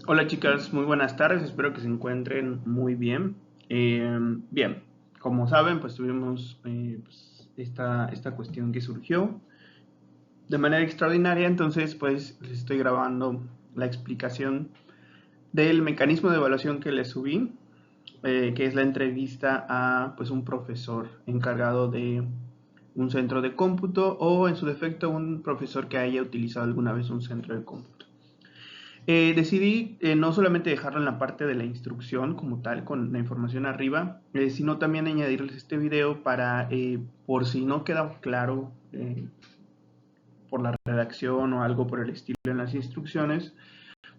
Hola chicas, muy buenas tardes, espero que se encuentren muy bien. Bien, como saben, pues tuvimos esta cuestión que surgió de manera extraordinaria, entonces pues les estoy grabando la explicación del mecanismo de evaluación que les subí, que es la entrevista a pues un profesor encargado de un centro de cómputo o en su defecto un profesor que haya utilizado alguna vez un centro de cómputo. Decidí no solamente dejarlo en la parte de la instrucción como tal, con la información arriba, sino también añadirles este video para, por si no queda claro por la redacción o algo por el estilo en las instrucciones,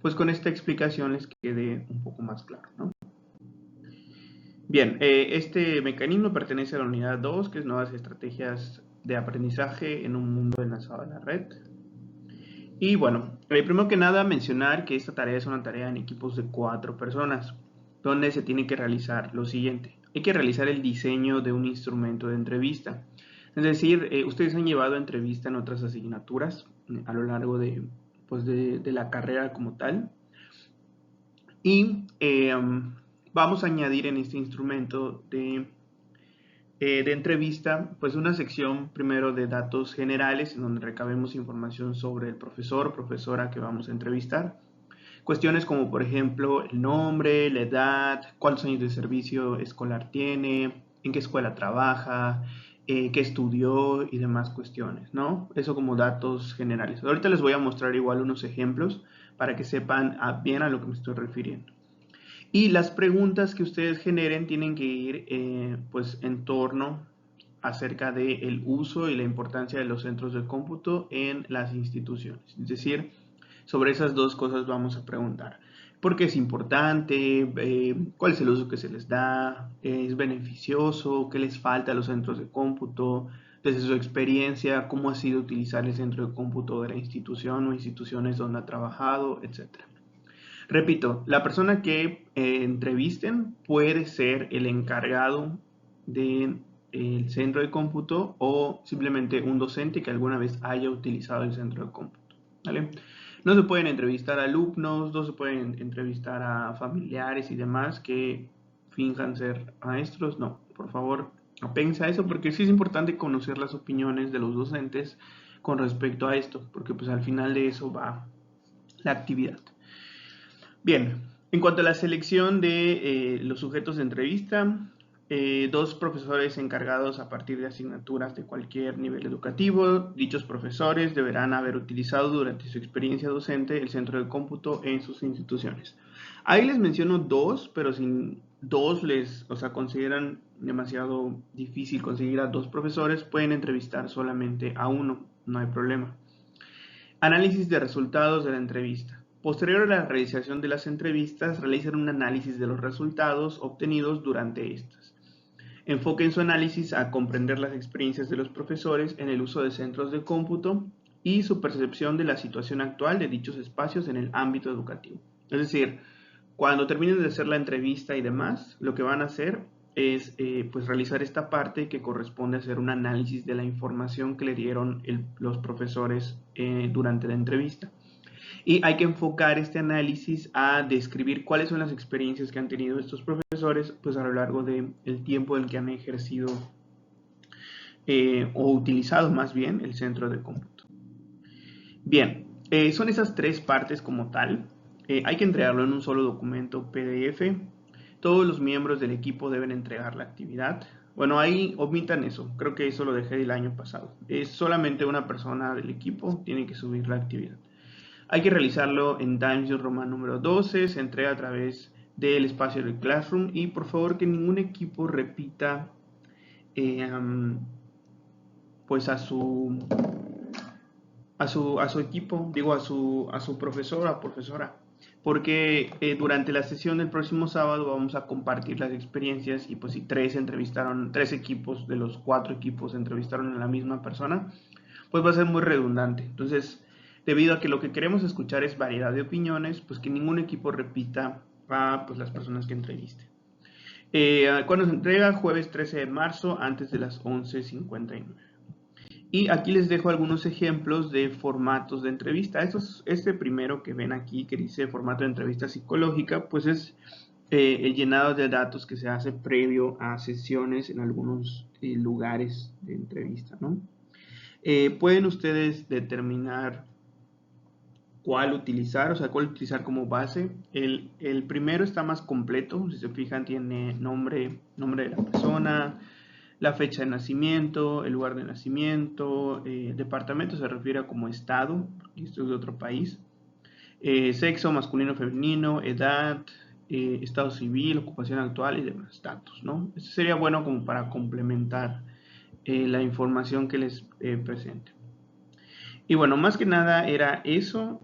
pues con esta explicación les quede un poco más claro, ¿no? Bien, este mecanismo pertenece a la unidad 2, que es nuevas estrategias de aprendizaje en un mundo enlazado a la red. Y bueno, primero que nada mencionar que esta tarea es una tarea en equipos de 4 personas, donde se tiene que realizar lo siguiente. Hay que realizar el diseño de un instrumento de entrevista. Es decir, ustedes han llevado entrevista en otras asignaturas a lo largo de la carrera como tal. Y vamos a añadir en este instrumento de entrevista, pues una sección primero de datos generales en donde recabemos información sobre el profesor o profesora que vamos a entrevistar. Cuestiones como por ejemplo el nombre, la edad, cuántos años de servicio escolar tiene, en qué escuela trabaja, qué estudió y demás cuestiones, ¿no? Eso como datos generales. Ahorita les voy a mostrar igual unos ejemplos para que sepan bien a lo que me estoy refiriendo. Y las preguntas que ustedes generen tienen que ir pues en torno acerca del uso y la importancia de los centros de cómputo en las instituciones. Es decir, sobre esas dos cosas vamos a preguntar. ¿Por qué es importante? ¿Cuál es el uso que se les da? ¿Es beneficioso? ¿Qué les falta a los centros de cómputo? Desde su experiencia, ¿cómo ha sido utilizar el centro de cómputo de la institución o instituciones donde ha trabajado, etcétera? Repito, la persona que entrevisten puede ser el encargado del centro de cómputo o simplemente un docente que alguna vez haya utilizado el centro de cómputo, ¿vale? No se pueden entrevistar a alumnos, no se pueden entrevistar a familiares y demás que finjan ser maestros, no, por favor, apéndense a eso porque sí es importante conocer las opiniones de los docentes con respecto a esto, porque pues al final de eso va la actividad. Bien, en cuanto a la selección de los sujetos de entrevista, dos profesores encargados a partir de asignaturas de cualquier nivel educativo. Dichos profesores deberán haber utilizado durante su experiencia docente el centro de cómputo en sus instituciones. Ahí les menciono dos, pero si dos consideran demasiado difícil conseguir a dos profesores, pueden entrevistar solamente a uno, no hay problema. Análisis de resultados de la entrevista. Posterior a la realización de las entrevistas, realicen un análisis de los resultados obtenidos durante estas. Enfoquen su análisis a comprender las experiencias de los profesores en el uso de centros de cómputo y su percepción de la situación actual de dichos espacios en el ámbito educativo. Es decir, cuando terminen de hacer la entrevista y demás, lo que van a hacer es pues realizar esta parte que corresponde a hacer un análisis de la información que le dieron los profesores durante la entrevista. Y hay que enfocar este análisis a describir cuáles son las experiencias que han tenido estos profesores pues a lo largo del tiempo en que han ejercido o utilizado más bien el centro de cómputo. Bien, son esas tres partes como tal. Hay que entregarlo en un solo documento PDF. Todos los miembros del equipo deben entregar la actividad. Bueno, ahí omitan eso. Creo que eso lo dejé del año pasado. Es solamente una persona del equipo tiene que subir la actividad. Hay que realizarlo en Times New Roman número 12. Se entrega a través del espacio del Classroom. Y por favor que ningún equipo repita eh, pues a su equipo, digo a su profesor o profesora, porque durante la sesión del próximo sábado vamos a compartir las experiencias y pues si tres equipos de los 4 equipos entrevistaron a la misma persona, pues va a ser muy redundante. Entonces, debido a que lo que queremos escuchar es variedad de opiniones, pues que ningún equipo repita a pues, las personas que entreviste. Cuando se entrega, jueves 13 de marzo, antes de las 11:59. Y aquí les dejo algunos ejemplos de formatos de entrevista. Este primero que ven aquí, que dice formato de entrevista psicológica, pues es el llenado de datos que se hace previo a sesiones en algunos lugares de entrevista, ¿no? Pueden ustedes determinar cuál utilizar, o sea, cuál utilizar como base. El primero está más completo, si se fijan, tiene nombre de la persona, la fecha de nacimiento, el lugar de nacimiento, departamento se refiere a como estado, porque esto es de otro país, sexo, masculino, femenino, edad, estado civil, ocupación actual y demás datos, ¿no? Esto sería bueno como para complementar la información que les presente. Y bueno, más que nada era eso.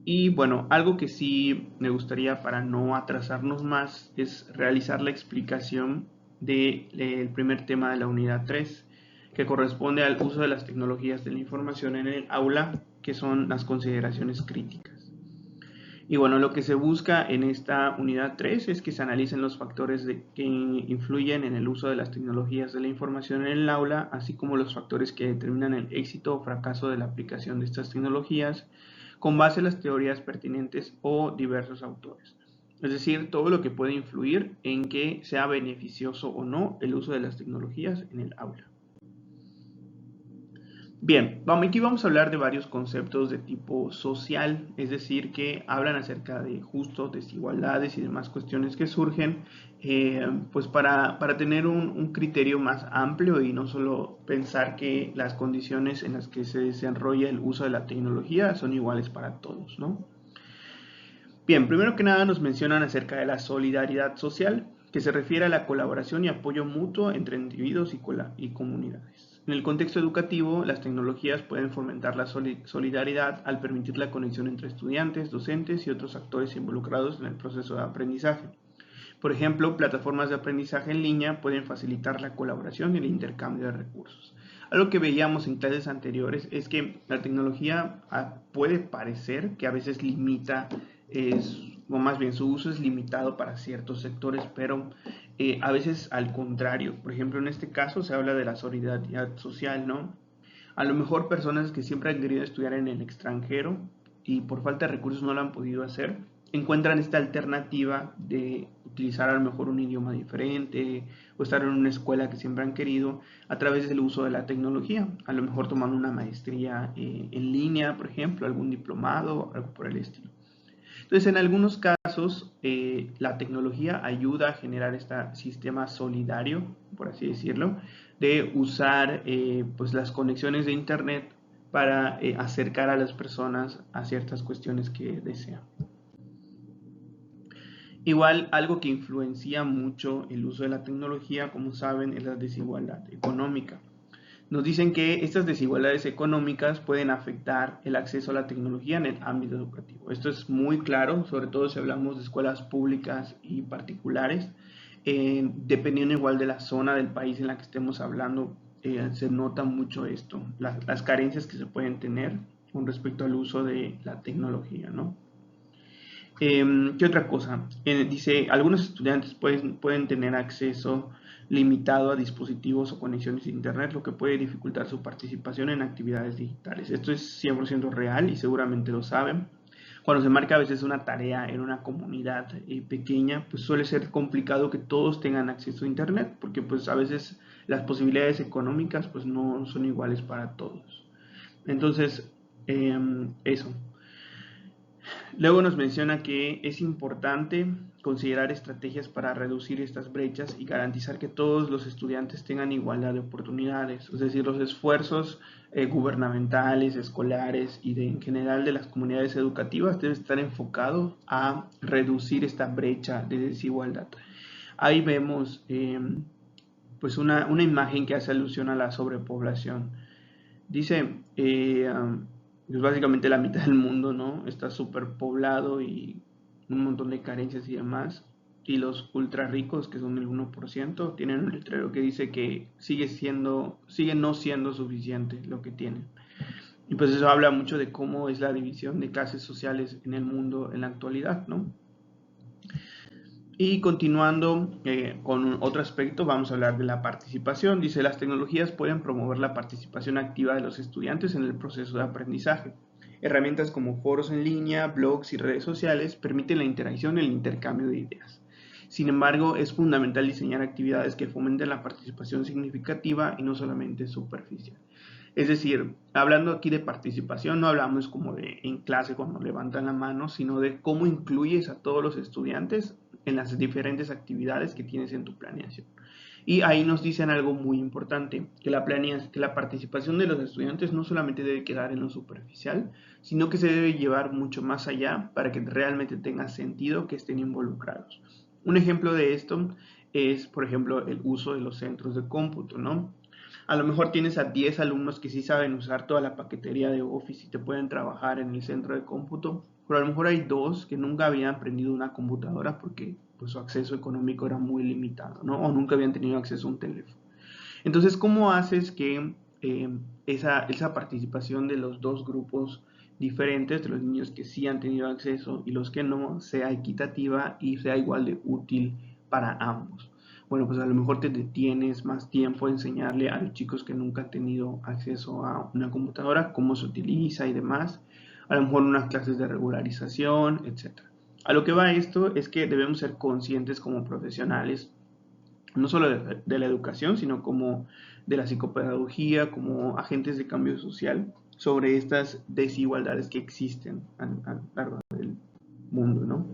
Y bueno, algo que sí me gustaría para no atrasarnos más es realizar la explicación del primer tema de la unidad 3, que corresponde al uso de las tecnologías de la información en el aula, que son las consideraciones críticas. Y bueno, lo que se busca en esta unidad 3 es que se analicen los factores que influyen en el uso de las tecnologías de la información en el aula, así como los factores que determinan el éxito o fracaso de la aplicación de estas tecnologías, con base en las teorías pertinentes o diversos autores. Es decir, todo lo que puede influir en que sea beneficioso o no el uso de las tecnologías en el aula. Bien, aquí vamos a hablar de varios conceptos de tipo social, es decir, que hablan acerca de justo desigualdades y demás cuestiones que surgen, pues para tener un criterio más amplio y no solo pensar que las condiciones en las que se desarrolla el uso de la tecnología son iguales para todos, ¿no? Bien, primero que nada nos mencionan acerca de la solidaridad social, que se refiere a la colaboración y apoyo mutuo entre individuos y comunidades. En el contexto educativo, las tecnologías pueden fomentar la solidaridad al permitir la conexión entre estudiantes, docentes y otros actores involucrados en el proceso de aprendizaje. Por ejemplo, plataformas de aprendizaje en línea pueden facilitar la colaboración y el intercambio de recursos. Algo que veíamos en clases anteriores es que la tecnología puede parecer que a veces limita, o más bien su uso es limitado para ciertos sectores, pero a veces al contrario. Por ejemplo, en este caso se habla de la solidaridad social, ¿no? A lo mejor personas que siempre han querido estudiar en el extranjero y por falta de recursos no lo han podido hacer, encuentran esta alternativa de utilizar a lo mejor un idioma diferente o estar en una escuela que siempre han querido a través del uso de la tecnología, a lo mejor tomando una maestría en línea, por ejemplo, algún diplomado, algo por el estilo. Entonces, en algunos casos, la tecnología ayuda a generar este sistema solidario, por así decirlo, de usar pues las conexiones de Internet para acercar a las personas a ciertas cuestiones que desean. Igual, algo que influencia mucho el uso de la tecnología, como saben, es la desigualdad económica. Nos dicen que estas desigualdades económicas pueden afectar el acceso a la tecnología en el ámbito educativo. Esto es muy claro, sobre todo si hablamos de escuelas públicas y particulares. Dependiendo igual de la zona del país en la que estemos hablando, se nota mucho esto, las carencias que se pueden tener con respecto al uso de la tecnología, ¿no? ¿Qué otra cosa? Dice, algunos estudiantes pueden tener acceso limitado a dispositivos o conexiones de Internet, lo que puede dificultar su participación en actividades digitales. Esto es 100% real y seguramente lo saben. Cuando se marca a veces una tarea en una comunidad pequeña, pues suele ser complicado que todos tengan acceso a Internet, porque pues a veces las posibilidades económicas pues no son iguales para todos. Entonces, eso. Luego nos menciona que es importante considerar estrategias para reducir estas brechas y garantizar que todos los estudiantes tengan igualdad de oportunidades, es decir, los esfuerzos gubernamentales, escolares y en general de las comunidades educativas deben estar enfocados a reducir esta brecha de desigualdad. Ahí vemos pues una imagen que hace alusión a la sobrepoblación. Dice, pues básicamente la mitad del mundo, ¿no? Está súper poblado y un montón de carencias y demás. Y los ultra ricos, que son el 1%, tienen un letrero que dice que sigue no siendo suficiente lo que tienen. Y pues eso habla mucho de cómo es la división de clases sociales en el mundo en la actualidad, ¿no? Y continuando con otro aspecto, vamos a hablar de la participación. Dice, las tecnologías pueden promover la participación activa de los estudiantes en el proceso de aprendizaje. Herramientas como foros en línea, blogs y redes sociales permiten la interacción y el intercambio de ideas. Sin embargo, es fundamental diseñar actividades que fomenten la participación significativa y no solamente superficial. Es decir, hablando aquí de participación, no hablamos como de en clase cuando levantan la mano, sino de cómo incluyes a todos los estudiantes en las diferentes actividades que tienes en tu planeación. Y ahí nos dicen algo muy importante, que la participación de los estudiantes no solamente debe quedar en lo superficial, sino que se debe llevar mucho más allá para que realmente tenga sentido que estén involucrados. Un ejemplo de esto es, por ejemplo, el uso de los centros de cómputo, ¿no? A lo mejor tienes a 10 alumnos que sí saben usar toda la paquetería de Office y te pueden trabajar en el centro de cómputo, pero a lo mejor hay 2 que nunca habían aprendido una computadora porque pues, su acceso económico era muy limitado, ¿no? O nunca habían tenido acceso a un teléfono. Entonces, ¿cómo haces que esa participación de los dos grupos diferentes, de los niños que sí han tenido acceso y los que no, sea equitativa y sea igual de útil para ambos? Bueno, pues a lo mejor te detienes más tiempo a enseñarle a los chicos que nunca han tenido acceso a una computadora, cómo se utiliza y demás. A lo mejor unas clases de regularización, etcétera. A lo que va esto es que debemos ser conscientes como profesionales no solo de la educación, sino como de la psicopedagogía, como agentes de cambio social, sobre estas desigualdades que existen a lo largo del mundo, ¿no?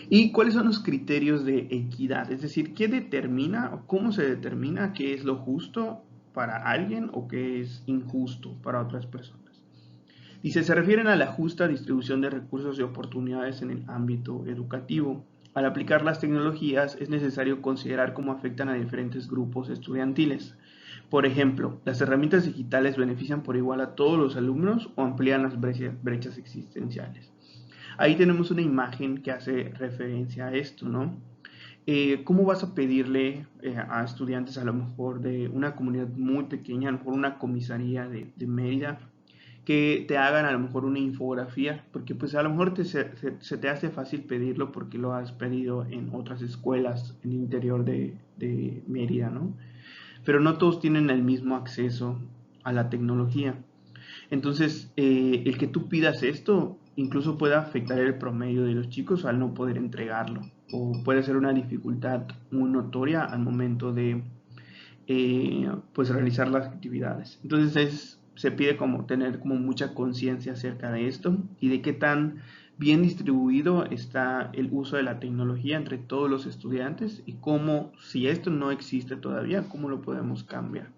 ¿Y cuáles son los criterios de equidad? Es decir, ¿qué determina o cómo se determina qué es lo justo para alguien o qué es injusto para otras personas? Dice, se refieren a la justa distribución de recursos y oportunidades en el ámbito educativo. Al aplicar las tecnologías es necesario considerar cómo afectan a diferentes grupos estudiantiles. Por ejemplo, ¿las herramientas digitales benefician por igual a todos los alumnos o amplían las brechas existenciales? Ahí tenemos una imagen que hace referencia a esto, ¿no? ¿Cómo vas a pedirle a estudiantes a lo mejor de una comunidad muy pequeña, a lo mejor una comisaría de Mérida, que te hagan a lo mejor una infografía? Porque pues a lo mejor se te hace fácil pedirlo porque lo has pedido en otras escuelas en el interior de Mérida, ¿no? Pero no todos tienen el mismo acceso a la tecnología. Entonces, el que tú pidas esto incluso puede afectar el promedio de los chicos al no poder entregarlo, o puede ser una dificultad muy notoria al momento de pues realizar las actividades. Entonces se pide como tener como mucha conciencia acerca de esto y de qué tan bien distribuido está el uso de la tecnología entre todos los estudiantes y cómo, si esto no existe todavía, cómo lo podemos cambiar.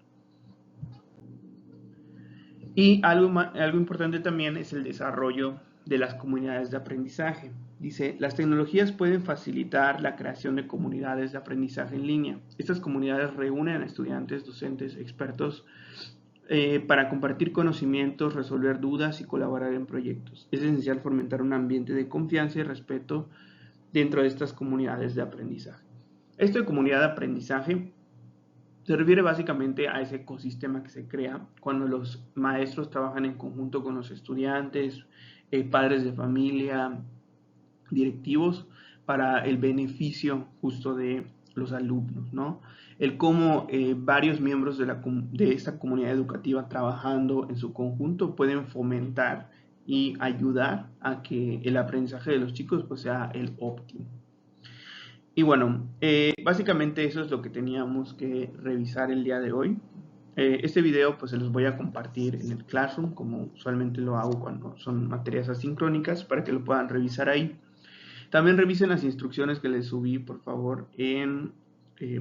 Y algo importante también es el desarrollo de las comunidades de aprendizaje. Dice, las tecnologías pueden facilitar la creación de comunidades de aprendizaje en línea. Estas comunidades reúnen a estudiantes, docentes, expertos para compartir conocimientos, resolver dudas y colaborar en proyectos. Es esencial fomentar un ambiente de confianza y respeto dentro de estas comunidades de aprendizaje. Esto de comunidad de aprendizaje se refiere básicamente a ese ecosistema que se crea cuando los maestros trabajan en conjunto con los estudiantes, padres de familia, directivos, para el beneficio justo de los alumnos, ¿no? El cómo varios miembros de esta comunidad educativa trabajando en su conjunto pueden fomentar y ayudar a que el aprendizaje de los chicos pues, sea el óptimo. Y bueno, básicamente eso es lo que teníamos que revisar el día de hoy. Este video pues se los voy a compartir en el Classroom, como usualmente lo hago cuando son materias asincrónicas, para que lo puedan revisar ahí. También revisen las instrucciones que les subí, por favor,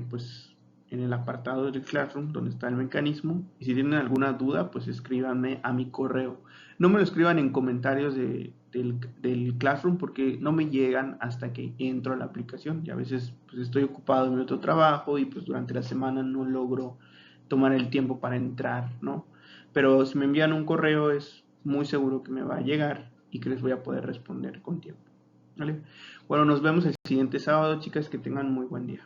pues, en el apartado del Classroom, donde está el mecanismo. Y si tienen alguna duda, pues escríbanme a mi correo. No me lo escriban en comentarios del Classroom porque no me llegan hasta que entro a la aplicación. Y a veces pues, estoy ocupado en mi otro trabajo y pues durante la semana no logro tomar el tiempo para entrar, ¿no? Pero si me envían un correo es muy seguro que me va a llegar y que les voy a poder responder con tiempo. ¿Vale? Bueno, nos vemos el siguiente sábado, chicas, que tengan muy buen día.